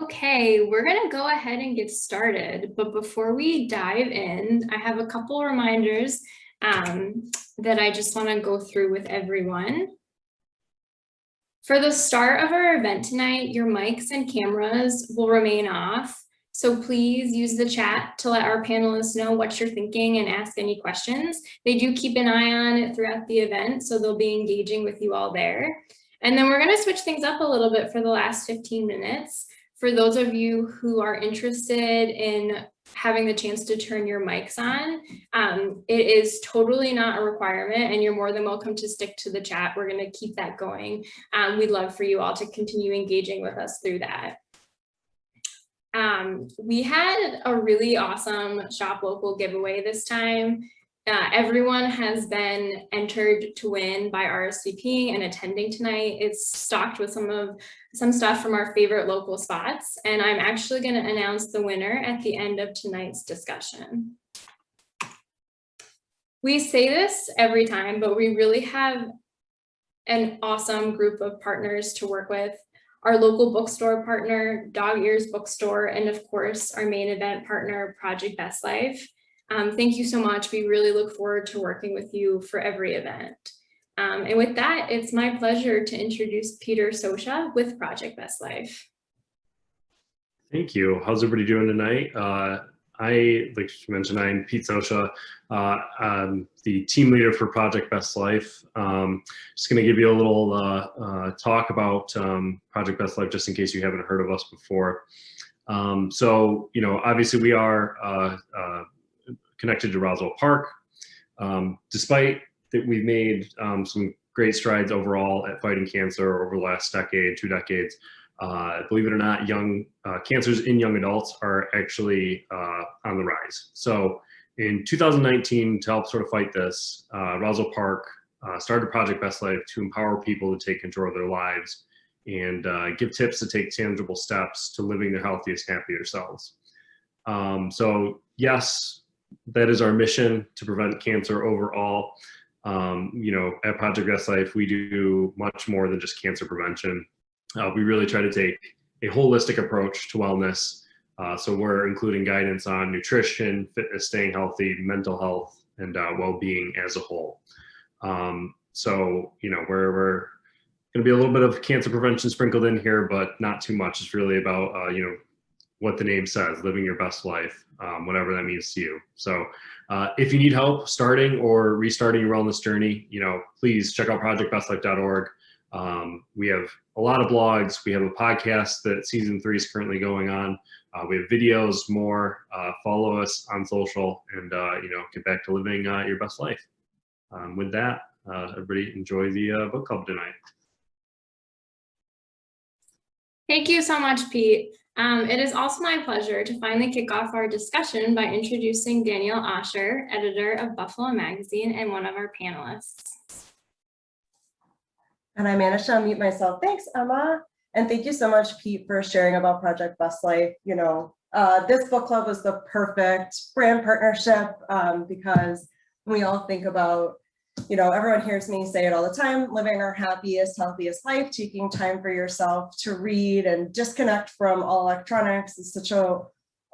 Okay, we're going to go ahead and get started. But before we dive in, I have a couple reminders that I just want to go through with everyone. For the start of our event tonight, your mics and cameras will remain off. So please use the chat to let our panelists know what you're thinking and ask any questions. They do keep an eye on it throughout the event, so they'll be engaging with you all there. And then we're going to switch things up a little bit for the last 15 minutes. For those of you who are interested in having the chance to turn your mics on, it is totally not a requirement, and you're more than welcome to stick to the chat. We're going to keep that going. We'd love for you all to continue engaging with us through that. We had a really awesome Shop Local giveaway this time. Everyone has been entered to win by RSVPing and attending tonight. It's stocked with some stuff from our favorite local spots, and I'm actually going to announce the winner at the end of tonight's discussion. We say this every time, but we really have an awesome group of partners to work with. Our local bookstore partner, Dog Ears Bookstore, and of course, our main event partner, Project Best Life. Thank you so much. We really look forward to working with you for every event. And with that, it's my pleasure to introduce Peter Sosha with Project Best Life. Thank you. How's everybody doing tonight? Like you mentioned, I'm Pete Sosha, I'm the team leader for Project Best Life. Just going to give you a little talk about Project Best Life, just in case you haven't heard of us before. So, you know, obviously we are connected to Roswell Park. Despite that we've made some great strides overall at fighting cancer over the last decade, 2 decades. Believe it or not, cancers in young adults are actually on the rise. So in 2019, to help sort of fight this, Roswell Park started Project Best Life to empower people to take control of their lives and give tips to take tangible steps to living their healthiest, happier selves. So yes, that is our mission, to prevent cancer overall. You know, at Project Best Life, we do much more than just cancer prevention. We really try to take a holistic approach to wellness. So we're including guidance on nutrition, fitness, staying healthy, mental health, and well-being as a whole. So, you know, we're going to be a little bit of cancer prevention sprinkled in here, but not too much. It's really about, you know, what the name says, living your best life, whatever that means to you. So if you need help starting or restarting your wellness journey, you know, please check out projectbestlife.org. We have a lot of blogs. We have a podcast that season 3 is currently going on. We have videos, more. Follow us on social, and you know, get back to living your best life. With that, everybody enjoy the book club tonight. Thank you so much, Pete. It is also my pleasure to finally kick off our discussion by introducing Danielle Osher, editor of Buffalo Magazine and one of our panelists. And I managed to unmute myself. Thanks, Emma. And thank you so much, Pete, for sharing about Project Best Life. You know, this book club was the perfect brand partnership because we all think about, you know, everyone hears me say it all the time, living our happiest, healthiest life, taking time for yourself to read and disconnect from all electronics is such a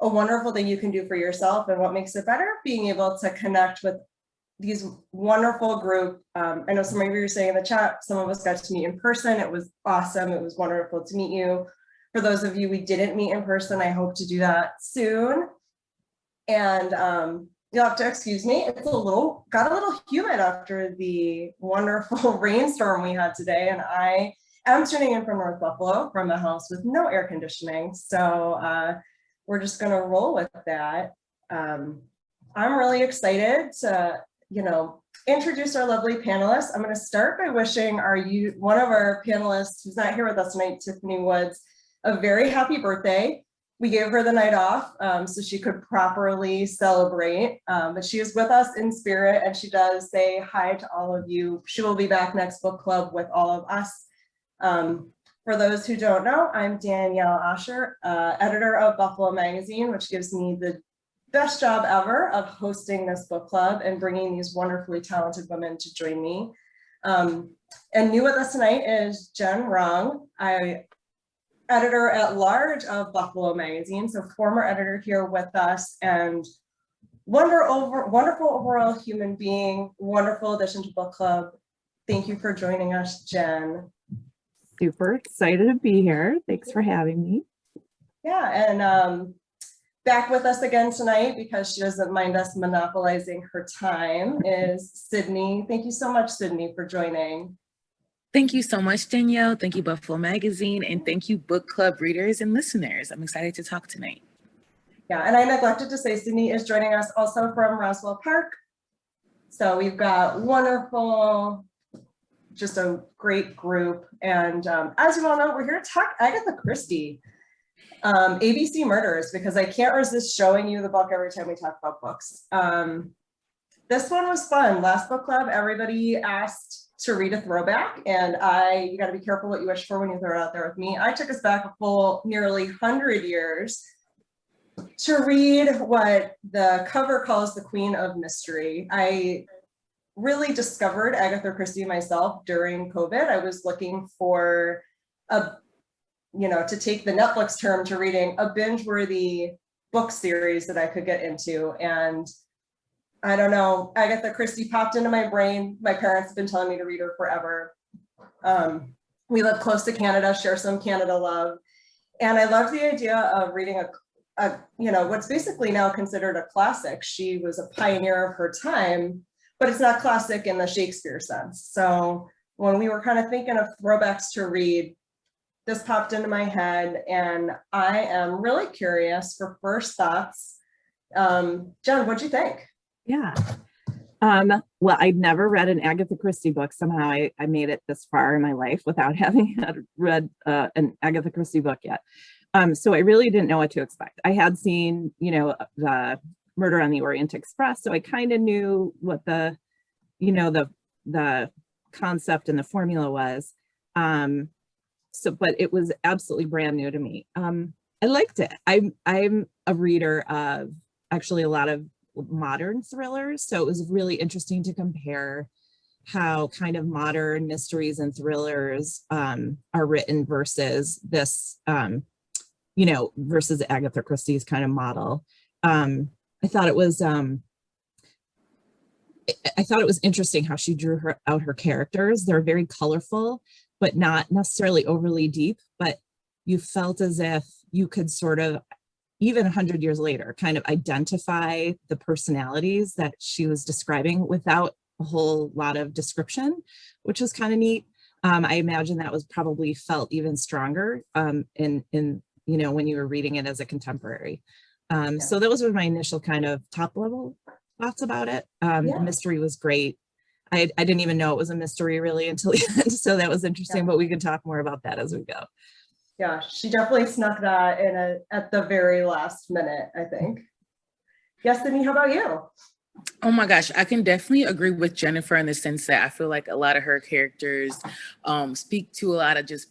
wonderful thing you can do for yourself. And what makes it better? Being able to connect with these wonderful group. I know some of you were saying in the chat, some of us got to meet in person. It was awesome. It was wonderful to meet you. For those of you we didn't meet in person, I hope to do that soon. And you'll have to excuse me. It's got a little humid after the wonderful rainstorm we had today. And I am tuning in from North Buffalo from a house with no air conditioning. So we're just gonna roll with that. I'm really excited to, you know, introduce our lovely panelists. I'm going to start by wishing one of our panelists who's not here with us tonight, Tiffany Woods, a very happy birthday. We gave her the night off so she could properly celebrate, but she is with us in spirit, and she does say hi to all of you. She will be back next book club with all of us. For those who don't know, I'm Danielle Osher, editor of Buffalo Magazine, which gives me the best job ever of hosting this book club and bringing these wonderfully talented women to join me. And new with us tonight is Jen Rung. I editor-at-large of Buffalo Magazine, so former editor here with us, and wonderful overall human being, wonderful addition to book club. Thank you for joining us, Jen. Super excited to be here. Thanks for having me. Yeah, and back with us again tonight because she doesn't mind us monopolizing her time is Sydney. Thank you so much, Sydney, for joining. Thank you so much, Danielle. Thank you, Buffalo Magazine, and thank you, book club readers and listeners. I'm excited to talk tonight. Yeah, and I neglected to say Sydney is joining us also from Roswell Park. So we've got wonderful, just a great group. And as you all know, we're here to talk Agatha Christie, ABC Murders, because I can't resist showing you the book every time we talk about books. This one was fun. Last book club, everybody asked to read a throwback, and you got to be careful what you wish for when you throw it out there with me. I took us back a full nearly 100 years to read what the cover calls the Queen of Mystery. I really discovered Agatha Christie myself during COVID. I was looking for to take the Netflix term to reading, a binge-worthy book series that I could get into. And I don't know, Agatha Christie popped into my brain. My parents have been telling me to read her forever. We live close to Canada, share some Canada love. And I loved the idea of reading what's basically now considered a classic. She was a pioneer of her time, but it's not classic in the Shakespeare sense. So when we were kind of thinking of throwbacks to read, this popped into my head, and I am really curious for first thoughts. Jen, what'd you think? Yeah. Well, I'd never read an Agatha Christie book. Somehow I made it this far in my life without having read an Agatha Christie book yet. So I really didn't know what to expect. I had seen, the Murder on the Orient Express, so I kind of knew what the concept and the formula was. But it was absolutely brand new to me. I liked it. I'm a reader of actually a lot of modern thrillers, so it was really interesting to compare how kind of modern mysteries and thrillers are written versus this, versus Agatha Christie's kind of model. I thought it was interesting how she drew out her characters. They're very colorful, but not necessarily overly deep, but you felt as if you could sort of, even 100 years later, kind of identify the personalities that she was describing without a whole lot of description, which was kind of neat. I imagine that was probably felt even stronger in when you were reading it as a contemporary. So those were my initial kind of top level thoughts about it. The mystery was great. I didn't even know it was a mystery really until the end, so that was interesting, but we can talk more about that as we go. Yeah, she definitely snuck that in at the very last minute, I think. Yes, Sydney, how about you? Oh my gosh, I can definitely agree with Jennifer in the sense that I feel like a lot of her characters speak to a lot of just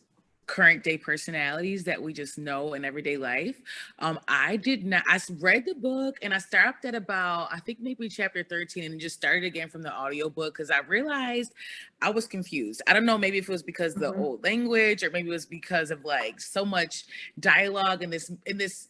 current day personalities that we just know in everyday life. I read the book and I stopped at about, I think maybe chapter 13 and just started again from the audiobook because I realized I was confused. I don't know, maybe if it was because of the old language or maybe it was because of like so much dialogue in this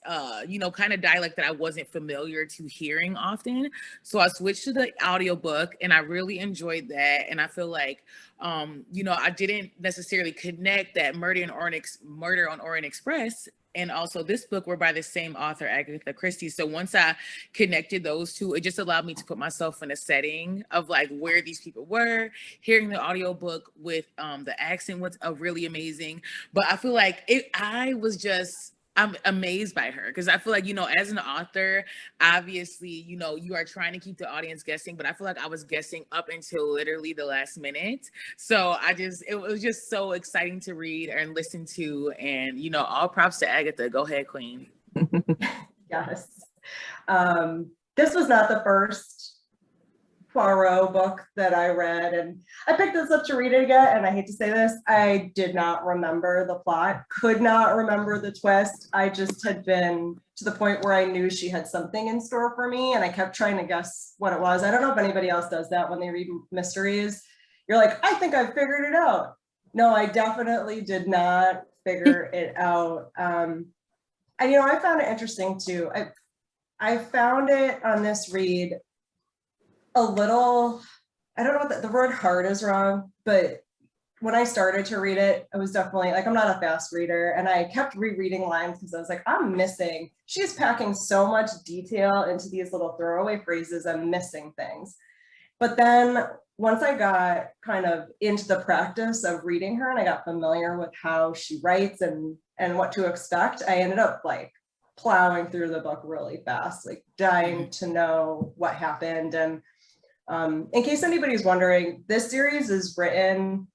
kind of dialect that I wasn't familiar to hearing often. So I switched to the audiobook and I really enjoyed that. And I feel like I didn't necessarily connect that Murder on Orient Express and also this book were by the same author, Agatha Christie. So once I connected those two, it just allowed me to put myself in a setting of like where these people were. Hearing the audiobook with the accent was really amazing. But I feel like I'm amazed by her because I feel like, as an author, obviously, you are trying to keep the audience guessing, but I feel like I was guessing up until literally the last minute. So it was just so exciting to read and listen to. And, all props to Agatha. Go ahead, Queen. Yes. This was not the first Poirot book that I read, and I picked this up to read it again, and I hate to say this, I did not remember the plot, could not remember the twist. I just had been to the point where I knew she had something in store for me, and I kept trying to guess what it was. I don't know if anybody else does that when they read mysteries. You're like, I think I've figured it out. No, I definitely did not figure it out. And I found it interesting too. I found it on this read a little, I don't know what the word hard is wrong, but when I started to read it, I was definitely like, I'm not a fast reader. And I kept rereading lines because I was like, she's packing so much detail into these little throwaway phrases. I'm missing things. But then once I got kind of into the practice of reading her and I got familiar with how she writes and what to expect, I ended up like plowing through the book really fast, like dying to know what happened. And in case anybody's wondering, this series is written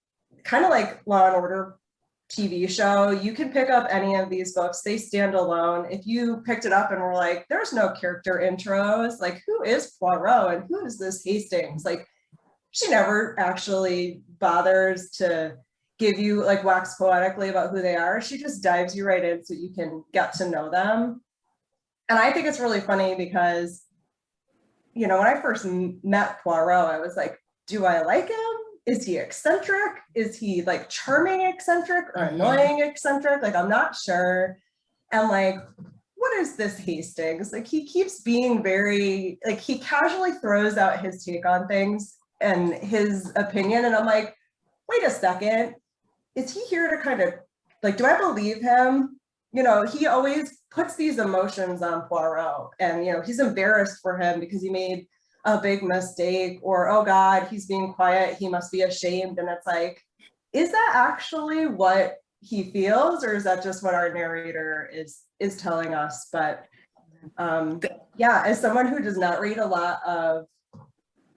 kind of like Law and Order TV show. You can pick up any of these books, they stand alone. If you picked it up and were like, there's no character intros, like who is Poirot and who is this Hastings? Like she never actually bothers to give you like wax poetically about who they are. She just dives you right in so you can get to know them. And I think it's really funny because, when I first met Poirot, I was like, do I like him? Is he eccentric? Is he like charming eccentric or annoying eccentric? Like, I'm not sure. And like, what is this Hastings? Like, he keeps being very, like, he casually throws out his take on things and his opinion. And I'm like, wait a second. Is he here to kind of, like, do I believe him? He always puts these emotions on Poirot. And, he's embarrassed for him because he made a big mistake, or oh God, he's being quiet, he must be ashamed. And it's like, is that actually what he feels, or is that just what our narrator is telling us? But yeah, as someone who does not read a lot of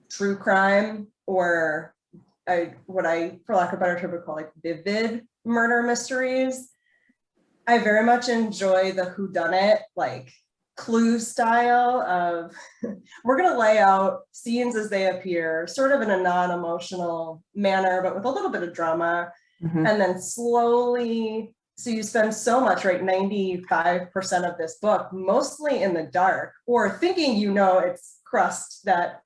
true crime or what I, for lack of a better term, would call like vivid murder mysteries, I very much enjoy the whodunit, like Clue style of we're going to lay out scenes as they appear, sort of in a non-emotional manner, but with a little bit of drama. And then slowly, so you spend so much, right, 95% of this book, mostly in the dark, or thinking it's crust that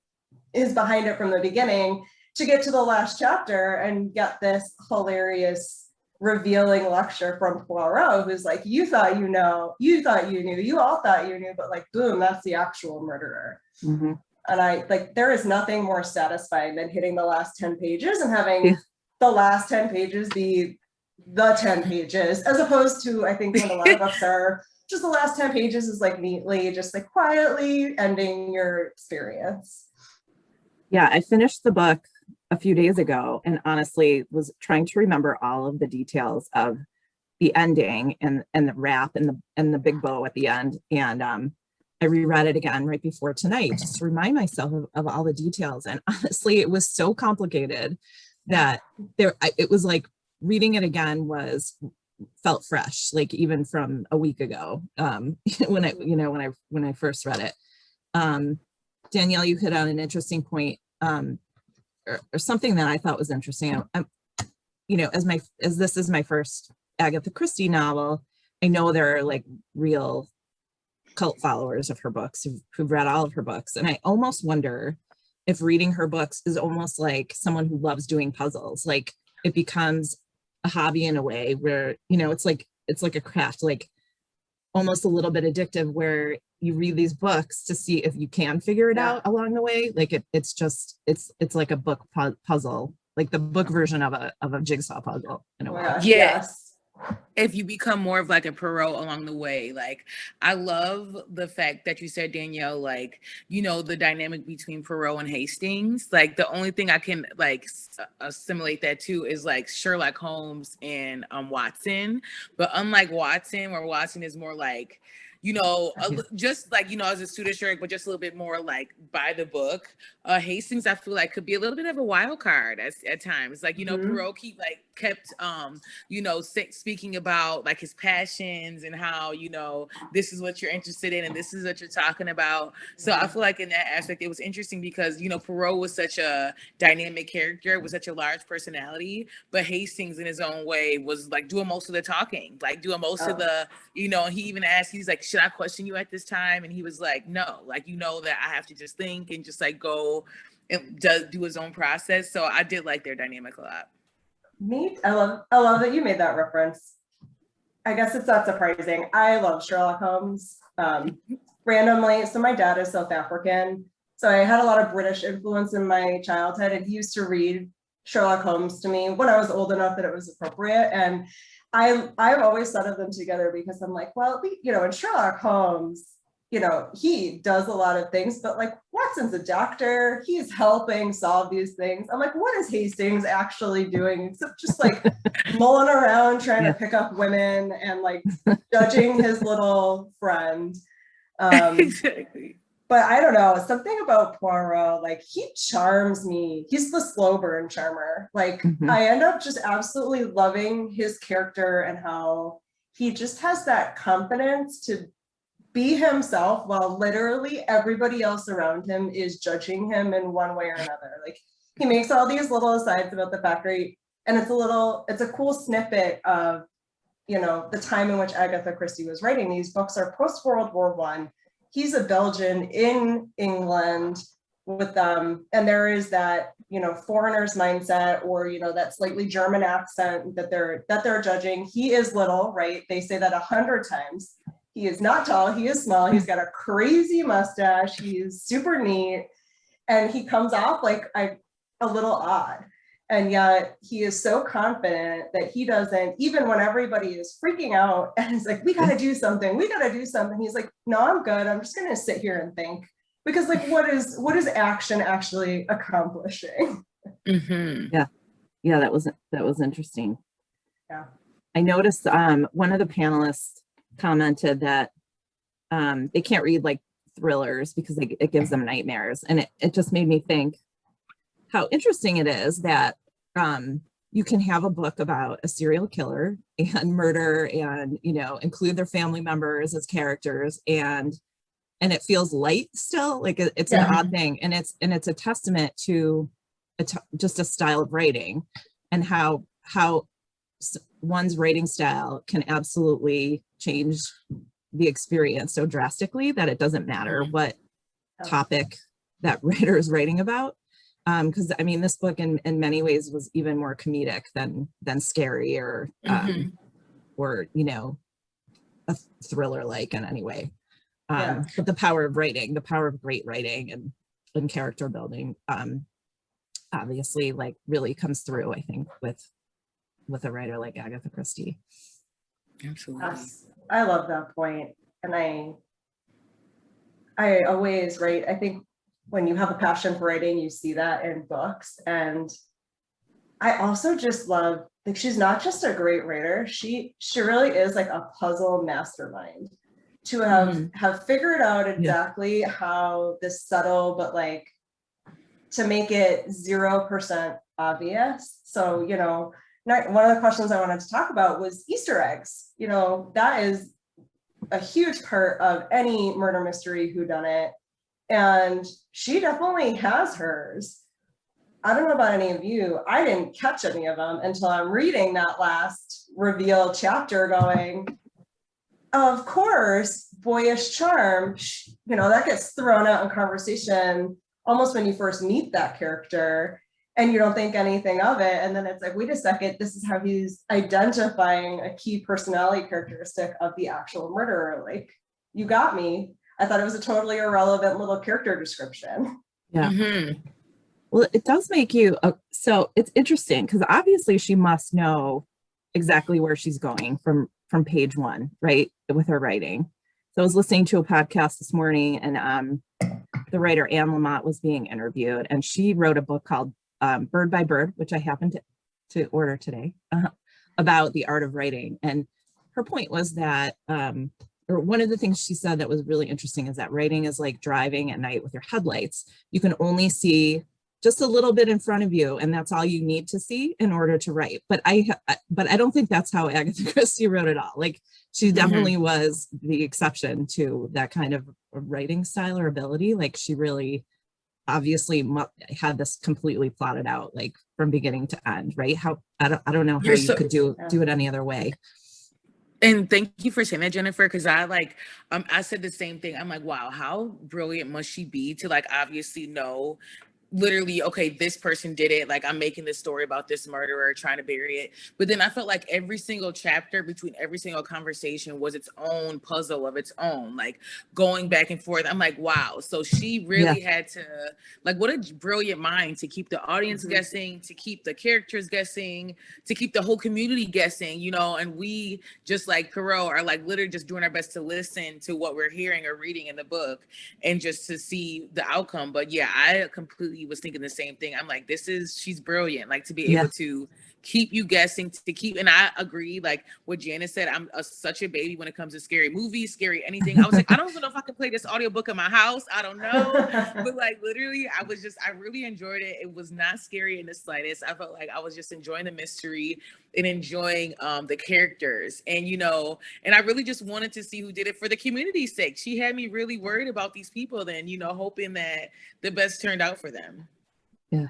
is behind it from the beginning, to get to the last chapter and get this hilarious revealing lecture from Poirot, who's like, you thought you knew, you all thought you knew, but like, boom, that's the actual murderer. And I like, there is nothing more satisfying than hitting the last 10 pages and having the last 10 pages be the 10 pages, as opposed to, I think when a lot of books are just the last 10 pages is like neatly, just like quietly ending your experience. Yeah, I finished the book a few days ago and honestly was trying to remember all of the details of the ending and the wrap and the big bow at the end. And I reread it again right before tonight just to remind myself of all the details. And honestly, it was so complicated that it was like reading it again felt fresh, like even from a week ago when I first read it. Danielle, you hit on an interesting point. Or something that I thought was interesting. As this is my first Agatha Christie novel, I know there are like real cult followers of her books who've read all of her books. And I almost wonder if reading her books is almost like someone who loves doing puzzles. Like it becomes a hobby in a way where, it's like a craft, like almost a little bit addictive, where you read these books to see if you can figure it out along the way. Like it's like a book puzzle, like the book version of a jigsaw puzzle in a way. Yes. If you become more of like a Perot along the way. Like I love the fact that you said, Danielle, like, the dynamic between Perot and Hastings. Like the only thing I can like assimilate that to is like Sherlock Holmes and Watson. But unlike Watson, where Watson is more like, just like, as a student Sherlock, but just a little bit more like by the book. Hastings, I feel like could be a little bit of a wild card at times. Like, Perot kept speaking about like his passions and how, this is what you're interested in and this is what you're talking about. So I feel like in that aspect, it was interesting because, Perot was such a dynamic character, was such a large personality, but Hastings in his own way was like doing most of the talking, like doing most of the, and he even asked, he's like, should I question you at this time? And he was like, no, like, that I have to just think and just like go and do his own process. So I did like their dynamic a lot. Neat. I love that you made that reference. I guess it's not surprising. I love Sherlock Holmes. Randomly, so my dad is South African, so I had a lot of British influence in my childhood, and he used to read Sherlock Holmes to me when I was old enough that it was appropriate. And I've always thought of them together because I'm like, well, in Sherlock Holmes, he does a lot of things, but like Watson's a doctor, he's helping solve these things. I'm like, what is Hastings actually doing except just like mulling around trying to pick up women and like judging his little friend. Exactly. But I don't know, something about Poirot, like he charms me. He's the slow burn charmer. Like I end up just absolutely loving his character and how he just has that confidence to be himself while literally everybody else around him is judging him in one way or another. Like he makes all these little asides about the factory, and it's a cool snippet of, the time in which Agatha Christie was writing. These books are post World War I. He's a Belgian in England with them, and there is that, foreigner's mindset, or, that slightly German accent that they're judging. He is little, right? They say that 100 times. He is not tall, he is small, he's got a crazy mustache, he's super neat, and he comes off like a little odd. And yet he is so confident that he doesn't, even when everybody is freaking out and it's like, we gotta do something. He's like, no, I'm good. I'm just gonna sit here and think. Because like, what is action actually accomplishing? Yeah, that was interesting. Yeah. I noticed one of the panelists commented that they can't read like thrillers because it gives them nightmares. And it just made me think how interesting it is that you can have a book about a serial killer and murder and, include their family members as characters and it feels light still. Like it's an odd thing. And it's a testament to just a style of writing and how one's writing style can absolutely change the experience so drastically that it doesn't matter what topic that writer is writing about. Because I mean, this book in many ways was even more comedic than scary or a thriller like in any way. But the power of writing, the power of great writing and character building, obviously like really comes through, I think, with a writer like Agatha Christie. Absolutely. Yes, I love that point. And I always write, I think when you have a passion for writing, you see that in books. And I also just love, like, she's not just a great writer, she really is like a puzzle mastermind to have figured out exactly how this subtle, but like to make it 0% obvious. So, one of the questions I wanted to talk about was Easter eggs. That is a huge part of any murder mystery whodunit. And she definitely has hers. I don't know about any of you. I didn't catch any of them until I'm reading that last reveal chapter going, of course, boyish charm, that gets thrown out in conversation almost when you first meet that character and you don't think anything of it. And then it's like, wait a second, this is how he's identifying a key personality characteristic of the actual murderer. Like, you got me. I thought it was a totally irrelevant little character description. Yeah. Well, it does make you, so it's interesting because obviously she must know exactly where she's going from page one, right, with her writing. So I was listening to a podcast this morning and the writer Anne Lamott was being interviewed and she wrote a book called Bird by Bird, which I happened to order today, about the art of writing. And her point was that, or one of the things she said that was really interesting is that writing is like driving at night with your headlights. You can only see just a little bit in front of you, and that's all you need to see in order to write. But I don't think that's how Agatha Christie wrote it all. Like, she definitely was the exception to that kind of writing style or ability. Like, she really obviously had this completely plotted out, like from beginning to end, right? I don't know how you could do it any other way. And thank you for saying that, Jennifer, because I said the same thing. I'm like, wow, how brilliant must she be to like obviously know literally, okay, this person did it. Like, I'm making this story about this murderer, trying to bury it. But then I felt like every single chapter between every single conversation was its own puzzle of its own, like going back and forth. I'm like, wow. So she really had to, like, what a brilliant mind to keep the audience guessing, to keep the characters guessing, to keep the whole community guessing, you know, and we just like Perot are like literally just doing our best to listen to what we're hearing or reading in the book and just to see the outcome. But yeah, I completely was thinking the same thing. I'm like, she's brilliant, like to be able to keep you guessing, to keep, and I agree, like what Janice said, I'm such a baby when it comes to scary movies, scary anything. I was like, I don't even know if I can play this audiobook in my house. I don't know. But like literally, I really enjoyed it. It was not scary in the slightest. I felt like I was just enjoying the mystery and enjoying the characters. And, you know, and I really just wanted to see who did it for the community's sake. She had me really worried about these people then, you know, hoping that the best turned out for them. Yeah.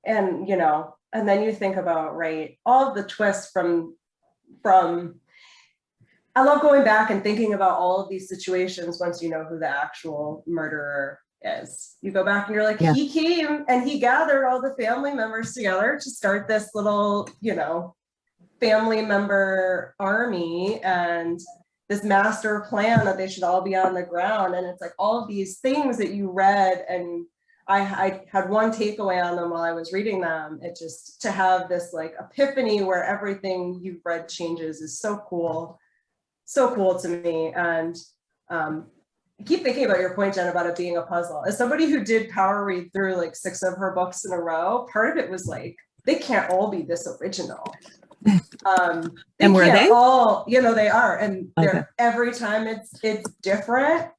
And, you know, and then you think about, right, all of the twists from, I love going back and thinking about all of these situations once you know who the actual murderer is. You go back and you're like, he came and he gathered all the family members together to start this little, you know, family member army and this master plan that they should all be on the ground. And it's like all of these things that you read, and I had one takeaway on them while I was reading them. It just, to have this like epiphany where everything you've read changes is so cool. So cool to me. And I keep thinking about your point, Jen, about it being a puzzle. As somebody who did power read through like 6 of her books in a row, part of it was like, they can't all be this original. And were they all, you know, they are, and they're every time it's different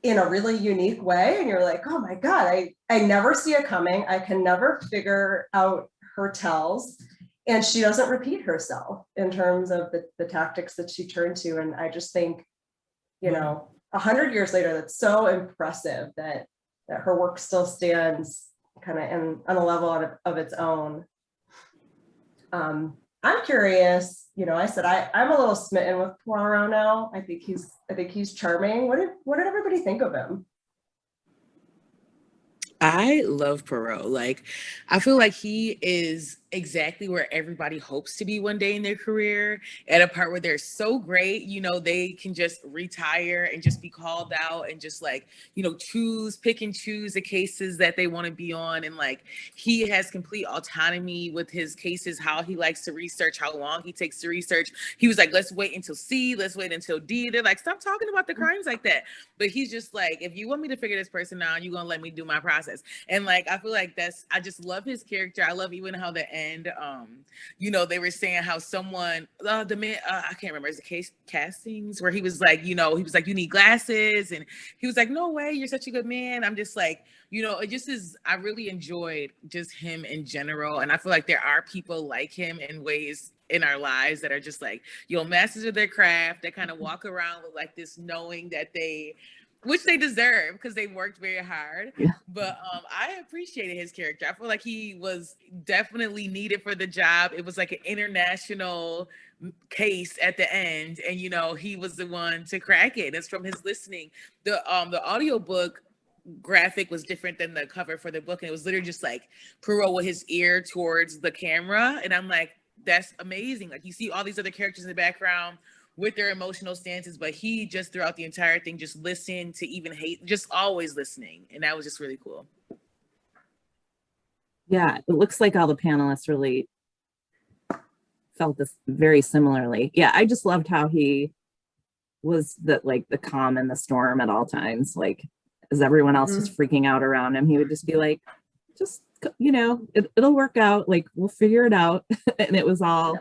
in a really unique way, and you're like, oh my god, I never see it coming. I can never figure out her tells, and she doesn't repeat herself in terms of the tactics that she turned to. And I just think, you know, 100 years later, that's so impressive that her work still stands kind of on a level of its own. I'm curious, you know, I said I'm a little smitten with Poirot now. I think he's charming. What did everybody think of him? I love Perot. Like, I feel like he is exactly where everybody hopes to be one day in their career, at a part where they're so great, you know, they can just retire and just be called out and just like, you know, pick and choose the cases that they want to be on. And like, he has complete autonomy with his cases, how he likes to research, how long he takes to research. He was like, let's wait until C, let's wait until D. They're like, stop talking about the crimes like that. But he's just like, if you want me to figure this person out, you're gonna let me do my process. And like, I feel like I just love his character. I love even how the end, you know, they were saying how someone, the man, I can't remember, it's the castings where he was like, you know, he was like, you need glasses. And he was like, no way, you're such a good man. I'm just like, you know, it just is, I really enjoyed just him in general. And I feel like there are people like him in ways in our lives that are just like, masters of their craft, that kind of walk around with like this knowing that which they deserve because they worked very hard. But I appreciated his character. I feel like he was definitely needed for the job. It was like an international case at the end, and you know, he was the one to crack it. It's from his listening. The audiobook graphic was different than the cover for the book, and it was literally just like Perot with his ear towards the camera, and I'm like, that's amazing. Like, you see all these other characters in the background with their emotional stances, but he just throughout the entire thing just listened to even hate, just always listening. And that was just really cool. Yeah, it looks like all the panelists really felt this very similarly. Yeah, I just loved how he was the calm in the storm at all times. Like, as everyone else was freaking out around him, he would just be like, just, you know, it'll work out. Like, we'll figure it out. And it was all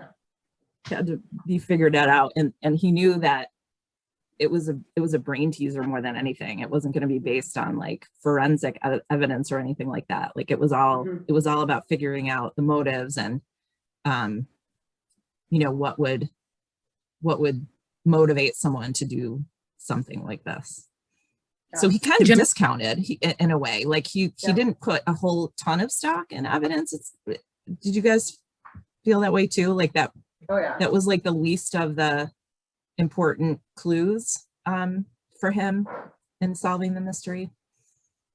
had to be figured out. And he knew that it was a brain teaser more than anything. It wasn't going to be based on like forensic evidence or anything like that. Like, it was all about figuring out the motives and you know, what would motivate someone to do something like this. So he kind of discounted in a way, like he didn't put a whole ton of stock in evidence. Did you guys feel that way too? Like that? Oh yeah. That was like the least of the important clues for him in solving the mystery.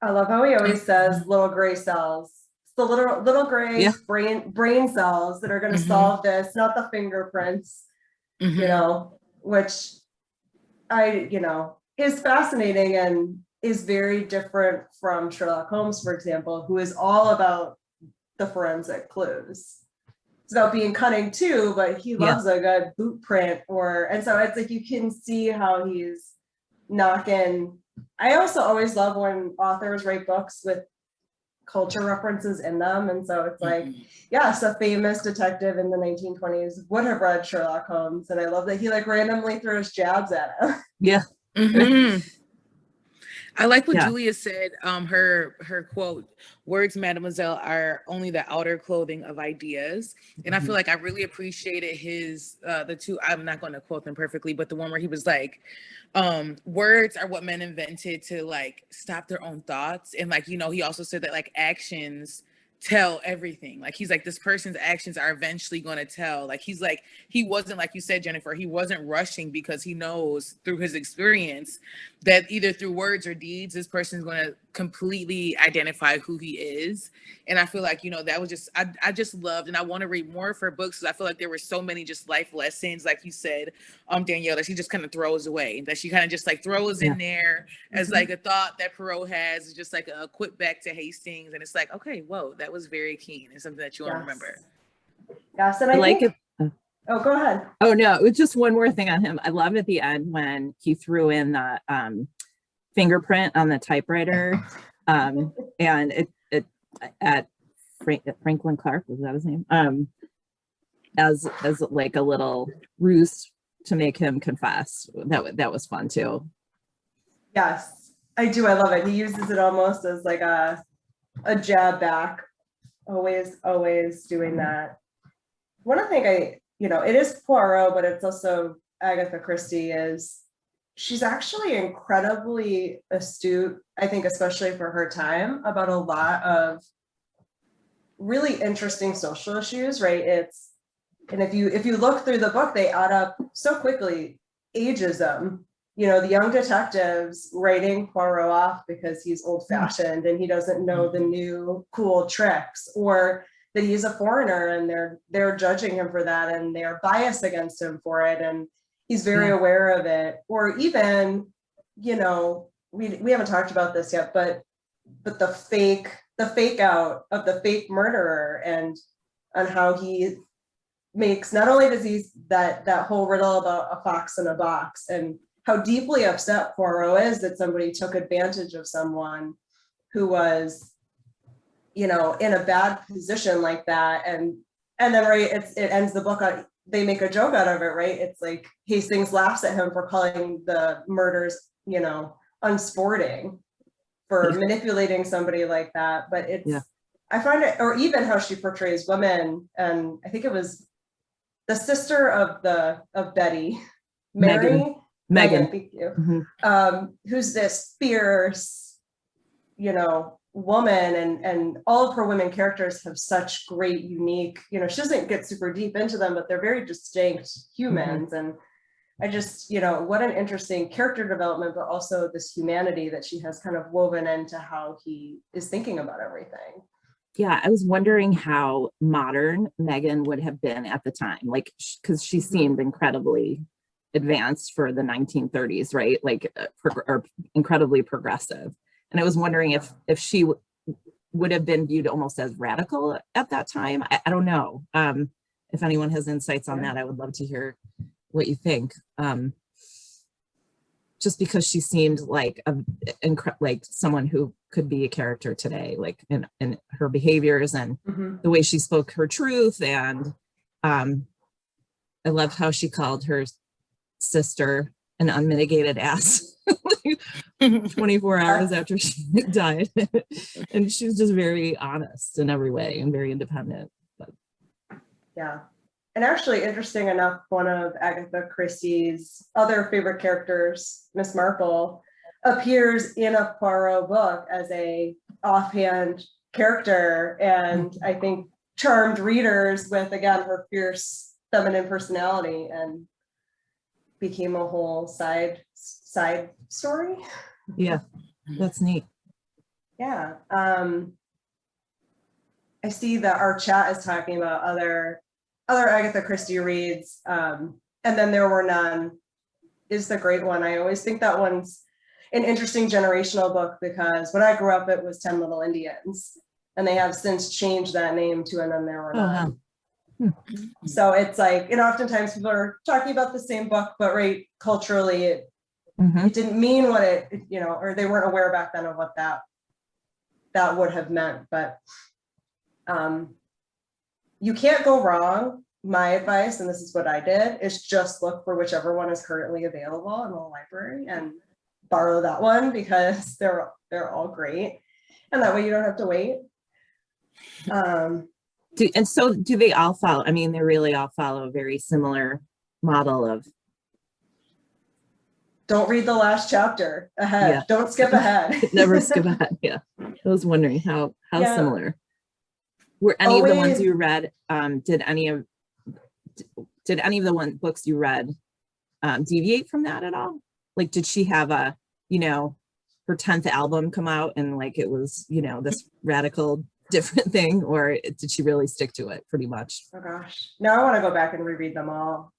I love how he always says little gray cells. It's the little gray Yeah. brain cells that are going to Mhm. solve this, not the fingerprints, Mhm. you know, which is fascinating and is very different from Sherlock Holmes, for example, who is all about the forensic clues. It's about being cunning too, but he loves a good boot print and so it's like you can see how he's knocking. I also always love when authors write books with culture references in them. And so it's like, yes, a famous detective in the 1920s would have read Sherlock Holmes. And I love that he like randomly throws jabs at him. Yeah. Mhm. I like what Yeah. Julia said. Her quote, "Words, mademoiselle, are only the outer clothing of ideas." And I feel like I really appreciated his the two. I'm not going to quote them perfectly, but the one where he was like, "Words are what men invented to like stop their own thoughts," and like he also said that like actions tell everything. Like he's like, this person's actions are eventually going to tell. Like he's like, he wasn't, like you said, Jennifer, he wasn't rushing because he knows through his experience that either through words or deeds, this person's going to completely identify who he is. And I feel like, that was just, I just loved, and I want to read more of her books because I feel like there were so many just life lessons, like you said, Danielle, that she just kind of throws away, that she kind of just like throws in there as like a thought that Perot has, is just like a quick back to Hastings. And it's like, okay, whoa, that was very keen and something that you want to remember. Yes, and I I like think, it. oh, go ahead. Oh no, it was just one more thing on him. I love at the end when he threw in the fingerprint on the typewriter, and it at Franklin Clark, was that his name? As like a little ruse to make him confess. That was fun too. Yes, I do. I love it. He uses it almost as like a jab back. Always doing that. One of the things it is Poirot, but it's also Agatha Christie, is she's actually incredibly astute, I think, especially for her time, about a lot of really interesting social issues, right? And if you look through the book, they add up so quickly. Ageism, the young detectives writing Poirot off because he's old-fashioned and he doesn't know the new cool tricks, or that he's a foreigner and they're judging him for that and they're biased against him for it, and he's very aware of it. Or even, we haven't talked about this yet, but the fake out of the fake murderer, and on how he makes, not only does he that whole riddle about a fox in a box, and how deeply upset Poirot is that somebody took advantage of someone who was, in a bad position like that. And then, right, it ends the book on, they make a joke out of it, right? It's like Hastings laughs at him for calling the murders, unsporting, for manipulating somebody like that. But I find it, or even how she portrays women, and I think it was the sister of Betty, Mary, Megan. thank you. Who's this fierce, woman, and all of her women characters have such great, unique, she doesn't get super deep into them, but they're very distinct humans. And I just, what an interesting character development, but also this humanity that she has kind of woven into how he is thinking about everything. Yeah, I was wondering how modern Megan would have been at the time, like, because she seemed incredibly advanced for the 1930s, right? Like, or incredibly progressive. And I was wondering if she would have been viewed almost as radical at that time. I don't know. If anyone has insights on that, I would love to hear what you think. Just because she seemed like like someone who could be a character today, like in her behaviors and the way she spoke her truth. And I love how she called her sister an unmitigated ass 24 hours after she died. And she was just very honest in every way and very independent. But yeah. And actually, interesting enough, one of Agatha Christie's other favorite characters, Miss Marple, appears in a Poirot book as a offhand character, and I think charmed readers with, again, her fierce feminine personality, and became a whole side story. yeah, that's neat. Yeah. I see that our chat is talking about other Agatha Christie reads. And then There Were None is the great one. I always think that one's an interesting generational book because when I grew up, it was 10 Little Indians, and they have since changed that name to And Then There Were None. So it's like, oftentimes people are talking about the same book, but right, culturally, it didn't mean what it, or they weren't aware back then of what that would have meant. But you can't go wrong. My advice, and this is what I did, is just look for whichever one is currently available in the library and borrow that one because they're all great. And that way you don't have to wait. Do they all follow? I mean, they really all follow a very similar model of don't read the last chapter ahead. Yeah. Don't skip ahead. Never skip ahead. Yeah. I was wondering how Yeah. similar. Were any of the ones Always- you read, did any of the books you read deviate from that at all? Like, did she have her 10th album come out and like it was, this radical different thing, or did she really stick to it pretty much? Oh gosh, now I want to go back and reread them all.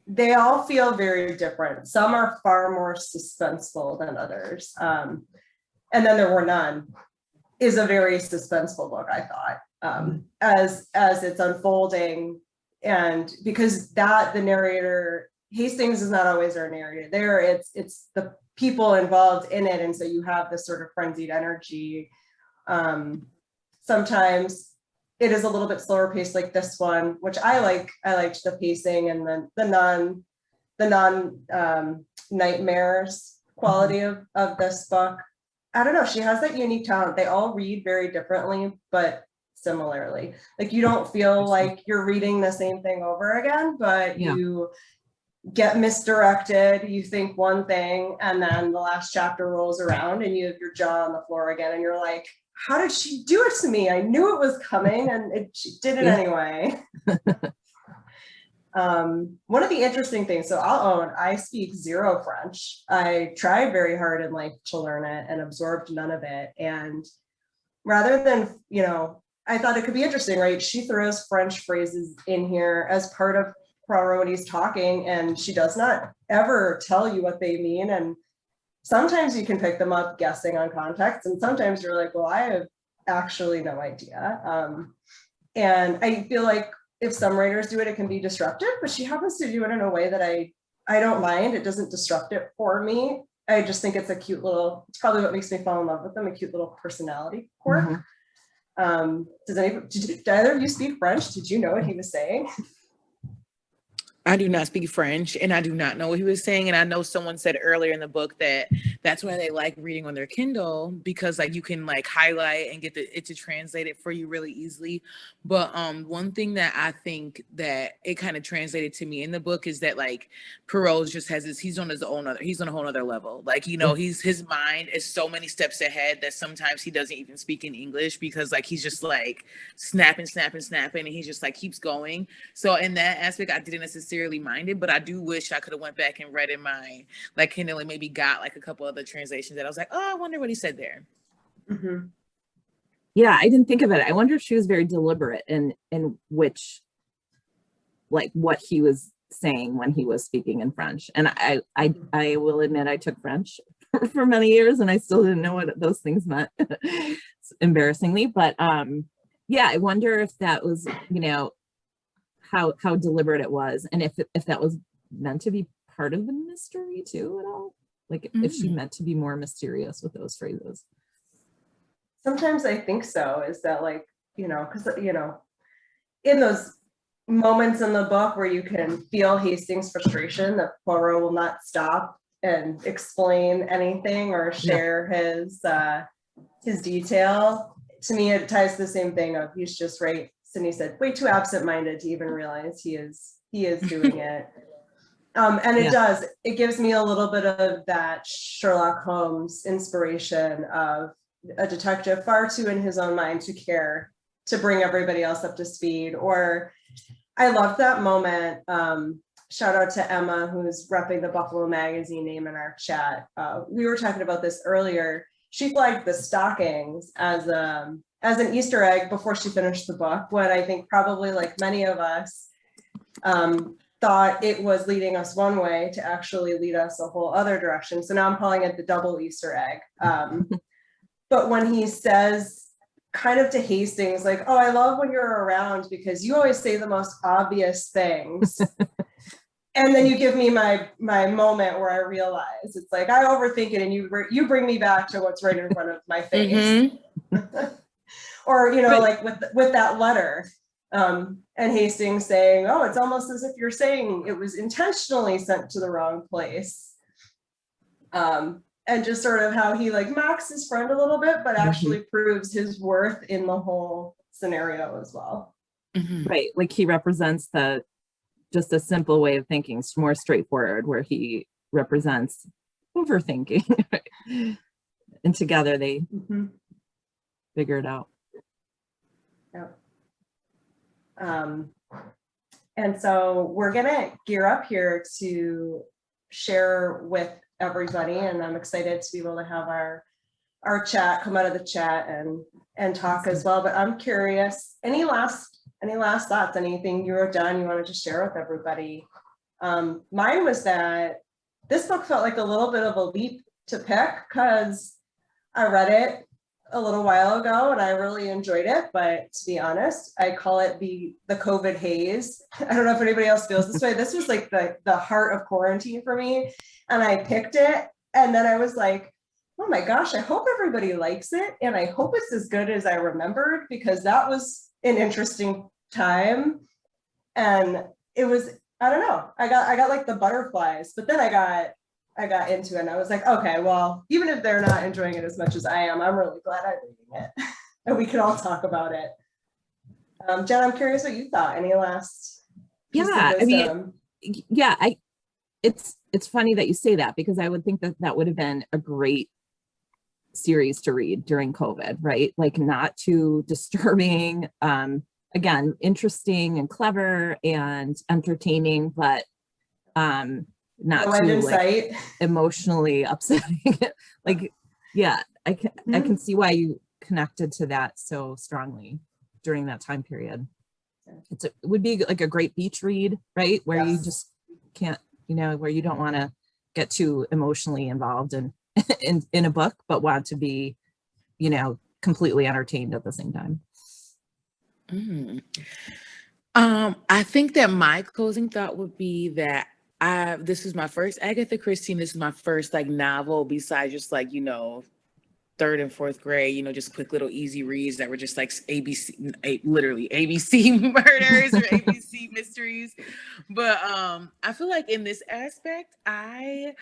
They all feel very different. Some are far more suspenseful than others. And Then There Were None is a very suspenseful book, I thought, as it's unfolding. And because the narrator, Hastings is not always our narrator there, it's the people involved in it. And so you have this sort of frenzied energy. Sometimes it is a little bit slower paced, like this one, which I like. I liked the pacing and the non nightmares quality of this book. I don't know. She has that unique talent. They all read very differently, but similarly. Like you don't feel like you're reading the same thing over again, but you get misdirected. You think one thing, and then the last chapter rolls around, and you have your jaw on the floor again, and you're like, how did she do it to me? I knew it was coming, and she did it anyway. One of the interesting things, so I'll own, I speak zero French. I tried very hard in life to learn it and absorbed none of it. And rather than, I thought it could be interesting, right? She throws French phrases in here as part of Poirot when he's talking, and she does not ever tell you what they mean. And sometimes you can pick them up guessing on context, and sometimes you're like, well, I have actually no idea. And I feel like if some writers do it, it can be disruptive, but she happens to do it in a way that I don't mind. It doesn't disrupt it for me. I just think it's a cute little, it's probably what makes me fall in love with them, a cute little personality quirk. Did either of you speak French? Did you know what he was saying? I do not speak French, and I do not know what he was saying. And I know someone said earlier in the book that that's why they like reading on their Kindle, because like you can like highlight and get it to translate it for you really easily. But one thing that I think that it kind of translated to me in the book is that like Perrault just has this, he's on a whole other level. Like, his mind is so many steps ahead that sometimes he doesn't even speak in English because like he's just like snapping, and he just like keeps going. So in that aspect, I didn't necessarily minded, but I do wish I could have went back and read in my like Kindle and maybe got like a couple other translations that I was like, oh, I wonder what he said there. Yeah, I didn't think of it. I wonder if she was very deliberate in which, like what he was saying when he was speaking in French. And I will admit I took French for many years and I still didn't know what those things meant, embarrassingly. But yeah, I wonder if that was, how deliberate it was, and if that was meant to be part of the mystery too at all, like if she meant to be more mysterious with those phrases. Sometimes I think so, is that like, because in those moments in the book where you can feel Hastings' frustration that Poirot will not stop and explain anything or share his detail, to me it ties to the same thing of he's just right. Sydney said, way too absent-minded to even realize he is doing it. And it does. It gives me a little bit of that Sherlock Holmes inspiration of a detective far too in his own mind to care to bring everybody else up to speed. Or I loved that moment. Shout out to Emma, who's repping the Buffalo Magazine name in our chat. We were talking about this earlier. she flagged the stockings as an Easter egg before she finished the book, when I think probably like many of us thought it was leading us one way to actually lead us a whole other direction. So now I'm calling it the double Easter egg. But when he says kind of to Hastings, like, oh, I love when you're around because you always say the most obvious things. And then you give me my moment where I realize it's like, I overthink it and you bring me back to what's right in front of my face. Or, you know, like with that letter, and Hastings saying, oh, it's almost as if you're saying it was intentionally sent to the wrong place. And just sort of how he like mocks his friend a little bit, but actually proves his worth in the whole scenario as well. Right. Like he represents just a simple way of thinking, it's more straightforward, where he represents overthinking. And together they figure it out. Yep. And so we're gonna gear up here to share with everybody, and I'm excited to be able to have our chat come out of the chat and talk as well. But I'm curious, any last thoughts, anything you wrote down you wanted to share with everybody? Mine was that this book felt like a little bit of a leap to pick because I read it a little while ago and I really enjoyed it, but to be honest, I call it the COVID haze. I don't know if anybody else feels this way. This was like the heart of quarantine for me, and I picked it and then I was like, oh my gosh, I hope everybody likes it and I hope it's as good as I remembered, because that was an interesting time. And it was, I don't know, I got like the butterflies, but then I got into it and I was like, okay, well, even if they're not enjoying it as much as I am, I'm really glad I'm reading it and we can all talk about it. Jen, I'm curious what you thought. Any last piece of wisdom? It's funny that you say that, because I would think that would have been a great series to read during COVID, right? Like not too disturbing, again, interesting and clever and entertaining, but not too like emotionally upsetting. Like, yeah, I can see why you connected to that so strongly during that time period. It would be like a great beach read, right? Where you just can't, where you don't want to get too emotionally involved in a book, but want to be, completely entertained at the same time. I think that my closing thought would be that this is my first Agatha Christie, and this is my first like novel besides just like, third and fourth grade, just quick little easy reads that were just like literally ABC murders or ABC mysteries. But I feel like in this aspect, I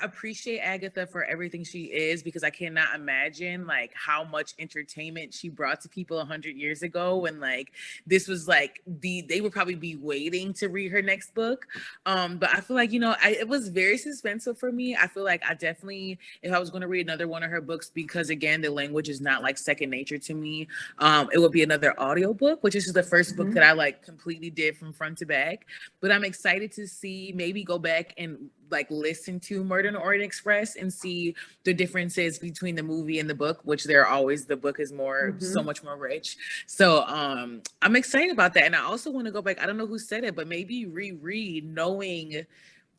appreciate Agatha for everything she is, because I cannot imagine like how much entertainment she brought to people 100 years ago when like this was like they would probably be waiting to read her next book. But I feel like, it was very suspenseful for me. I feel like I definitely, if I was going to read another one of her books, because again, the language is not like second nature to me, it would be another audiobook, which is the first book that I like completely did from front to back. But I'm excited to see, maybe go back and like listen to Murder on the Orient Express and see the differences between the movie and the book, which the book is more, so much more rich. So I'm excited about that. And I also want to go back, I don't know who said it, but maybe reread knowing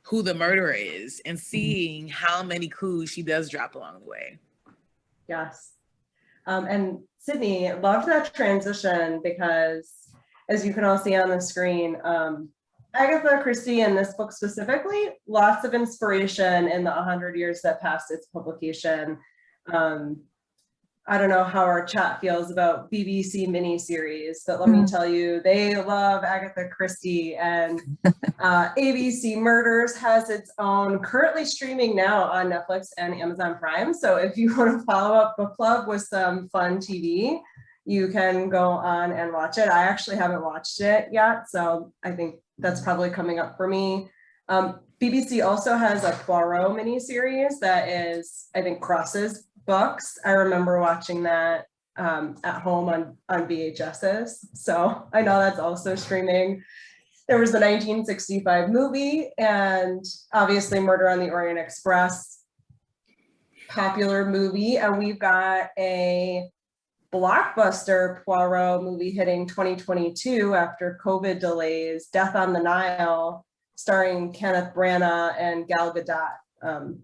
who the murderer is and seeing how many clues she does drop along the way. Yes. And Sydney, loved that transition because, as you can all see on the screen, Agatha Christie in this book specifically, lots of inspiration in the 100 years that passed its publication. I don't know how our chat feels about BBC miniseries, but let me tell you, they love Agatha Christie, and ABC Murders has its own, currently streaming now on Netflix and Amazon Prime. So if you want to follow up book club with some fun TV, you can go on and watch it. I actually haven't watched it yet, so I think that's probably coming up for me. BBC also has a Poirot miniseries that is, I think, crosses books. I remember watching that at home on VHSs. So I know that's also streaming. There was the 1965 movie, and obviously Murder on the Orient Express. popular movie, and we've got a blockbuster Poirot movie hitting 2022 after COVID delays, Death on the Nile, starring Kenneth Branagh and Gal Gadot.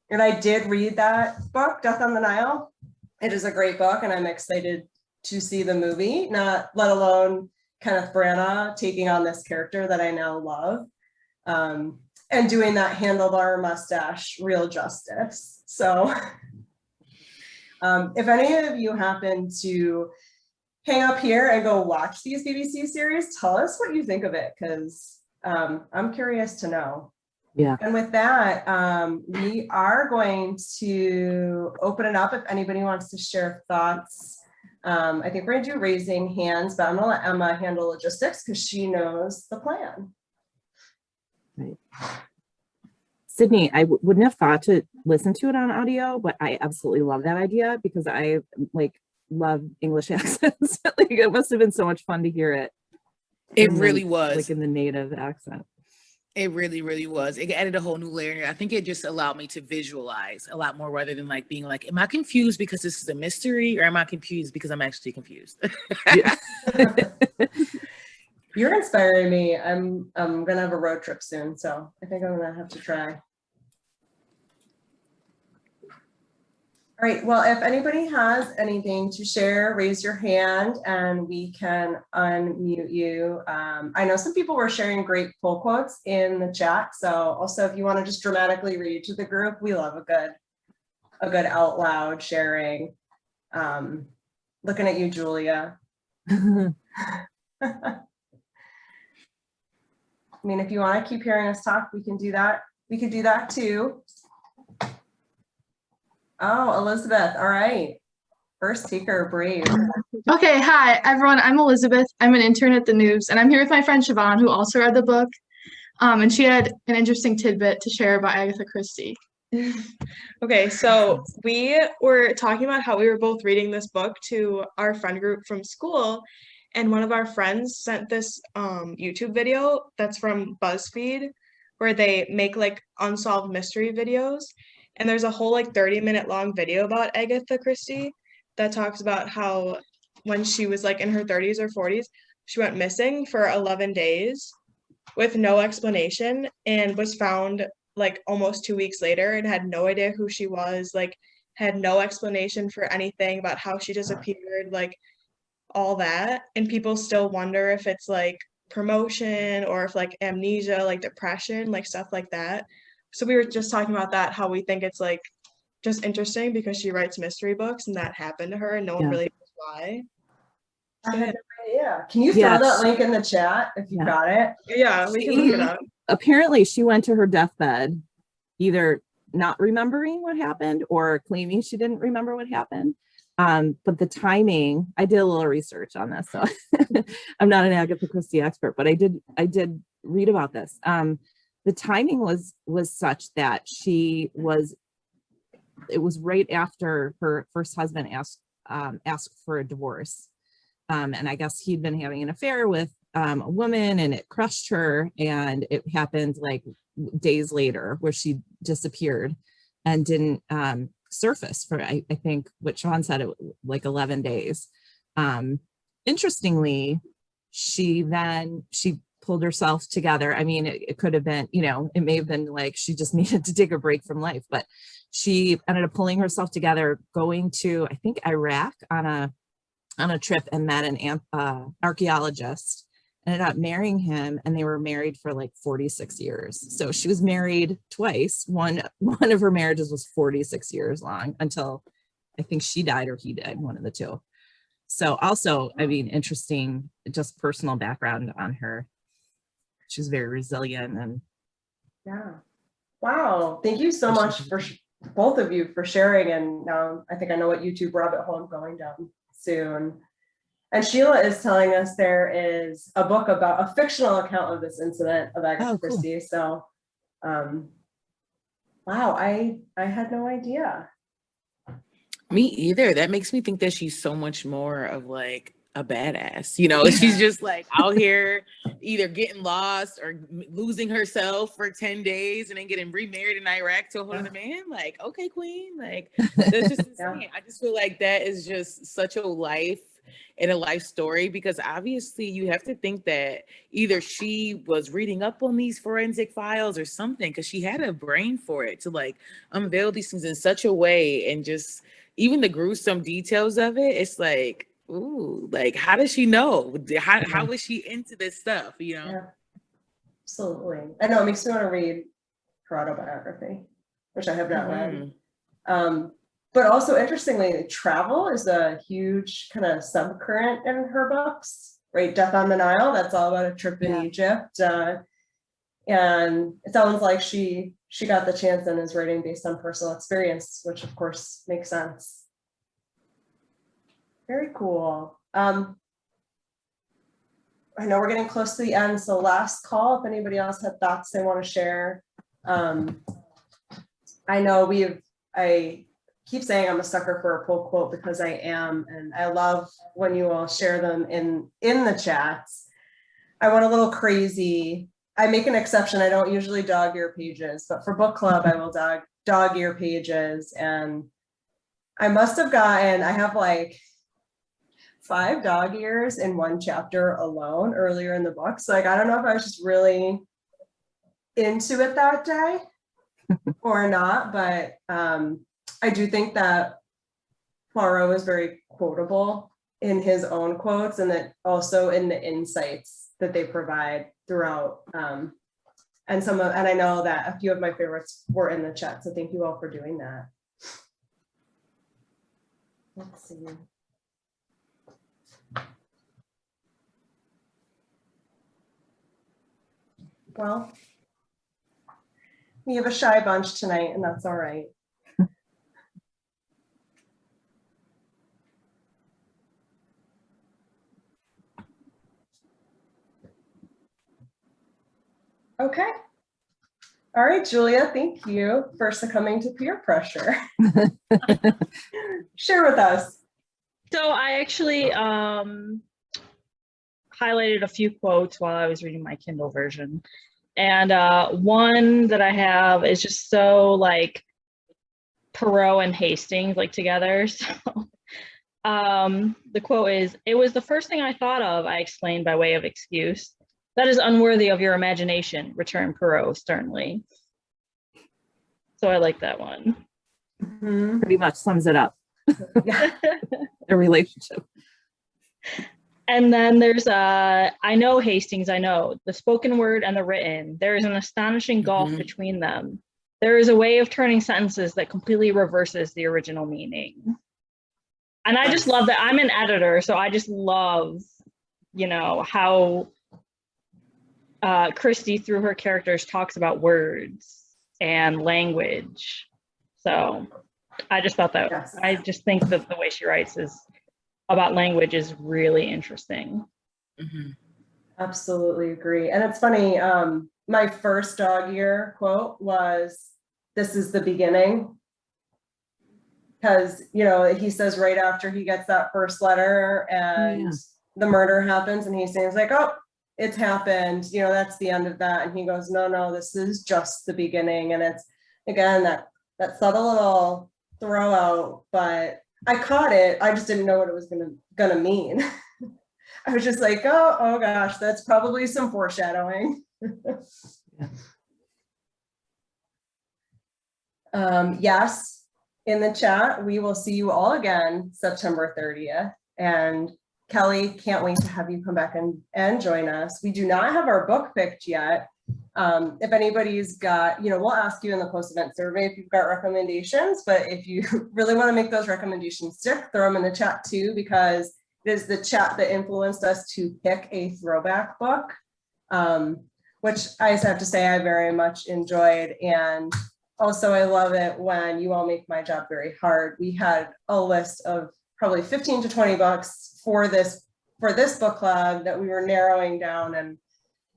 And I did read that book, Death on the Nile. It is a great book, and I'm excited to see the movie, not let alone Kenneth Branagh taking on this character that I now love, and doing that handlebar mustache real justice. So if any of you happen to hang up here and go watch these BBC series, tell us what you think of it, because I'm curious to know. Yeah. And with that, we are going to open it up if anybody wants to share thoughts. I think we're going to do raising hands, but I'm going to let Emma handle logistics because she knows the plan. Right. Sydney, I wouldn't have thought to listen to it on audio, but I absolutely love that idea because I love English accents. It must have been so much fun to hear it. It really was. In the native accent. It really, really was. It added a whole new layer. I think it just allowed me to visualize a lot more rather than being like, am I confused because this is a mystery, or am I confused because I'm actually confused? Yeah. You're inspiring me. I'm gonna have a road trip soon, so I think I'm gonna have to try. All right, well, if anybody has anything to share, raise your hand and we can unmute you. I know some people were sharing great pull quotes in the chat. So also if you want to just dramatically read to the group, we love a good out loud sharing. Looking at you, Julia. I mean, if you want to keep hearing us talk, we can do that. We could do that too. Oh, Elizabeth. All right. First taker, brave. Okay, hi everyone. I'm Elizabeth. I'm an intern at the News, and I'm here with my friend Siobhan, who also read the book. And she had an interesting tidbit to share about Agatha Christie. Okay, so we were talking about how we were both reading this book to our friend group from school, and one of our friends sent this YouTube video that's from BuzzFeed, where they make unsolved mystery videos. And there's a whole 30-minute long video about Agatha Christie that talks about how when she was in her 30s or 40s, she went missing for 11 days with no explanation and was found almost 2 weeks later and had no idea who she was, had no explanation for anything about how she disappeared, all that. And people still wonder if it's promotion or if amnesia, depression, stuff like that. So we were just talking about that, how we think it's just interesting because she writes mystery books and that happened to her and no one really knows why. I had no idea. Can you throw that link in the chat if you got it? Yeah, we can look it up. Apparently she went to her deathbed either not remembering what happened or claiming she didn't remember what happened. But the timing, I did a little research on this, so I'm not an Agatha Christie expert, but I did read about this. The timing was such that it was right after her first husband asked for a divorce. And I guess he'd been having an affair with a woman and it crushed her, and it happened days later where she disappeared and didn't surface for I think what Sean said, 11 days. Interestingly, she pulled herself together. I mean, it could have been, it may have been she just needed to take a break from life, but she ended up pulling herself together, going to, I think, Iraq on a trip, and met an archaeologist, ended up marrying him, and they were married for 46 years. So she was married twice. One of her marriages was 46 years long until I think she died or he died, one of the two. So also, I mean, interesting, just personal background on her. She's very resilient and yeah. Wow. Thank you so much for both of you for sharing. And now I think I know what YouTube rabbit hole I'm going down soon. And Sheila is telling us there is a book about a fictional account of this incident of Agatha Christie. So, wow, I had no idea. Me either. That makes me think that she's so much more of a badass, you know. She's just like out here either getting lost or losing herself for 10 days and then getting remarried in Iraq to a whole other man. Like, okay, queen, like that's just insane. I just feel like that is just such a life and a life story, because obviously you have to think that either she was reading up on these forensic files or something, because she had a brain for it to like unveil these things in such a way, and just even the gruesome details of it, it's like, ooh, like how does she know? How was she into this stuff, you know? Yeah, absolutely. I know, it makes me want to read her autobiography, which I have not read. But also interestingly, travel is a huge kind of subcurrent in her books, right? Death on the Nile, that's all about a trip in Egypt. And it sounds like she got the chance and is writing based on personal experience, which of course makes sense. Very cool. I know we're getting close to the end, so last call, if anybody else had thoughts they want to share. I know I keep saying I'm a sucker for a pull quote, because I am, and I love when you all share them in the chats. I went a little crazy. I make an exception. I don't usually dog ear pages, but for book club, I will dog ear pages. And I must have I have like 5 dog ears in one chapter alone earlier in the book. So like, I don't know if I was just really into it that day or not, but I do think that Poirot is very quotable in his own quotes, and that also in the insights that they provide throughout. And I know that a few of my favorites were in the chat, so thank you all for doing that. Let's see. Well, we have a shy bunch tonight, and that's all right. Okay. All right, Julia, thank you for succumbing to peer pressure. Share with us. So I actually highlighted a few quotes while I was reading my Kindle version. And one that I have is just so like Perot and Hastings like together. So the quote is, "It was the first thing I thought of," I explained by way of excuse. "That is unworthy of your imagination," returned Perot sternly. So I like that one. Mm-hmm. Pretty much sums it up. Yeah. Their relationship. And then there's I know Hastings, I know the spoken word and the written. There is an astonishing gulf between them. There is a way of turning sentences that completely reverses the original meaning. And I just love that. I'm an editor, so I just love, you know, how Christie through her characters talks about words and language. So I just thought that, I just think that the way she writes is about language is really interesting. Mm-hmm. Absolutely agree. And it's funny, my first dog ear quote was, "This is the beginning." Because, you know, he says right after he gets that first letter and the murder happens, and he's like, "Oh, it's happened. You know, that's the end of that." And he goes, no, this is just the beginning. And it's, again, that subtle little throw out, but I caught it. I just didn't know what it was gonna mean. I was just like, oh gosh, that's probably some foreshadowing. Yes, in the chat, we will see you all again September 30th. And Kelly, can't wait to have you come back and join us. We do not have our book picked yet. If anybody's got, you know, we'll ask you in the post-event survey if you've got recommendations, but if you really want to make those recommendations stick, throw them in the chat too, because it is the chat that influenced us to pick a throwback book, which I just have to say I very much enjoyed. And also I love it when you all make my job very hard. We had a list of probably 15 to 20 bucks for this book club that we were narrowing down, and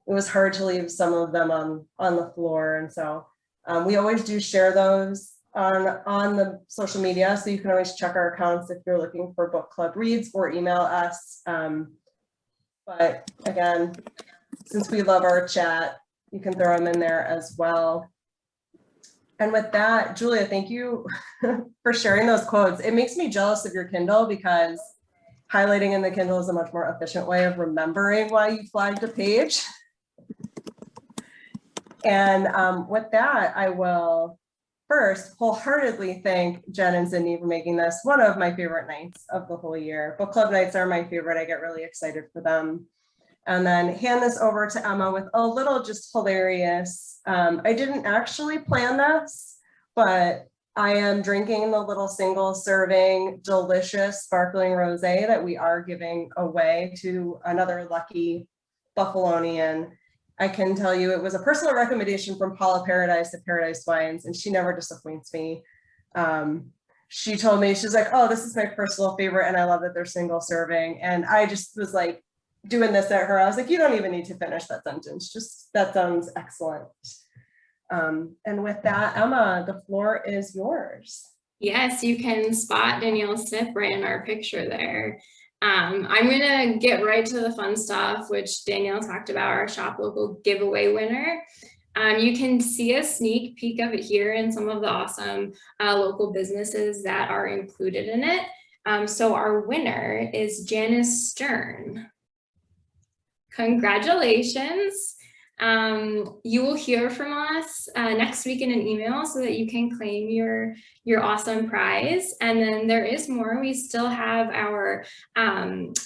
it was hard to leave some of them on the floor. And so we always do share those on the social media, so you can always check our accounts if you're looking for book club reads or email us. But again, since we love our chat, you can throw them in there as well. And with that, Julia, thank you for sharing those quotes. It makes me jealous of your Kindle because highlighting in the Kindle is a much more efficient way of remembering why you flagged a page. And with that, I will first wholeheartedly thank Jen and Sydney for making this one of my favorite nights of the whole year. Book club nights are my favorite. I get really excited for them. And then hand this over to Emma with a little just hilarious. I didn't actually plan this, but I am drinking the little single serving delicious sparkling rosé that we are giving away to another lucky Buffalonian. I can tell you it was a personal recommendation from Paula Paradise at Paradise Wines, and she never disappoints me. She told me, she's like, oh, this is my personal favorite, and I love that they're single serving. And I just was like doing this at her. I was like, you don't even need to finish that sentence. Just, that sounds excellent. And with that, Emma, the floor is yours. Yes, you can spot Danielle's sip right in our picture there. I'm gonna get right to the fun stuff, which Danielle talked about, our Shop Local giveaway winner. You can see a sneak peek of it here and some of the awesome local businesses that are included in it. So our winner is Janice Stern. Congratulations. You will hear from us next week in an email so that you can claim your awesome prize. And then there is more. We still have our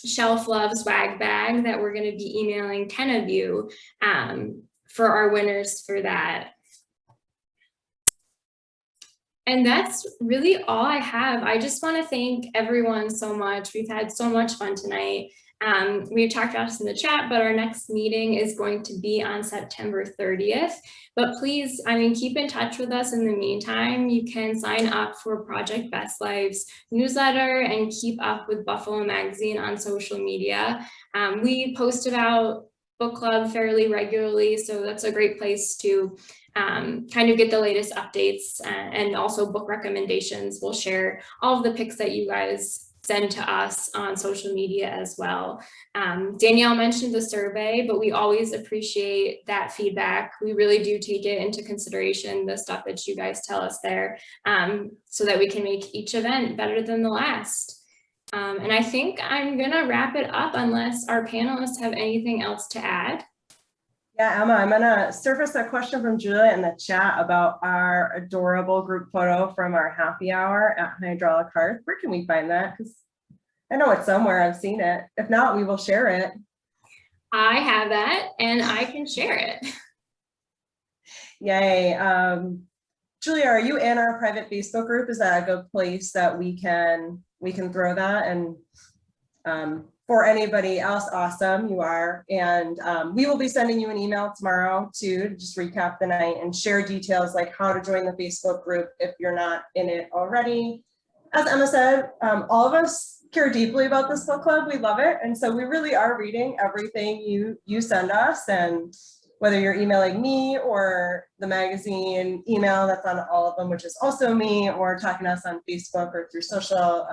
Shelf Love swag bag that we're going to be emailing 10 of you for our winners for that. And that's really all I have. I just want to thank everyone so much. We've had so much fun tonight. We've talked about this in the chat, but our next meeting is going to be on September 30th. But please, keep in touch with us in the meantime. You can sign up for Project Best Life's newsletter and keep up with Buffalo Magazine on social media. We post about book club fairly regularly, so that's a great place to kind of get the latest updates and also book recommendations. We'll share all of the picks that you guys send to us on social media as well. Danielle mentioned the survey, but we always appreciate that feedback. We really do take it into consideration, the stuff that you guys tell us there, so that we can make each event better than the last. And I think I'm gonna wrap it up unless our panelists have anything else to add. Yeah, Emma, I'm gonna surface a question from Julia in the chat about our adorable group photo from our happy hour at Hydraulic Hearth. Where can we find that? Because I know it's somewhere, I've seen it. If not, we will share it. I have that and I can share it. Yay. Julia, are you in our private Facebook group? Is that a good place that we can throw that? And for anybody else, awesome, you are. And we will be sending you an email tomorrow to just recap the night and share details like how to join the Facebook group if you're not in it already. As Emma said, all of us care deeply about this book club. We love it. And so we really are reading everything you send us. And whether you're emailing me or the magazine email that's on all of them, which is also me, or talking to us on Facebook or through social,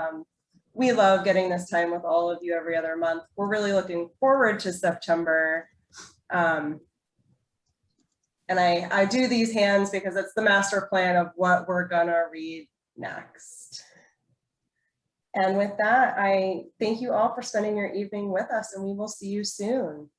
we love getting this time with all of you every other month. We're really looking forward to September. And I do these hands because it's the master plan of what we're gonna read next. And with that, I thank you all for spending your evening with us, and we will see you soon.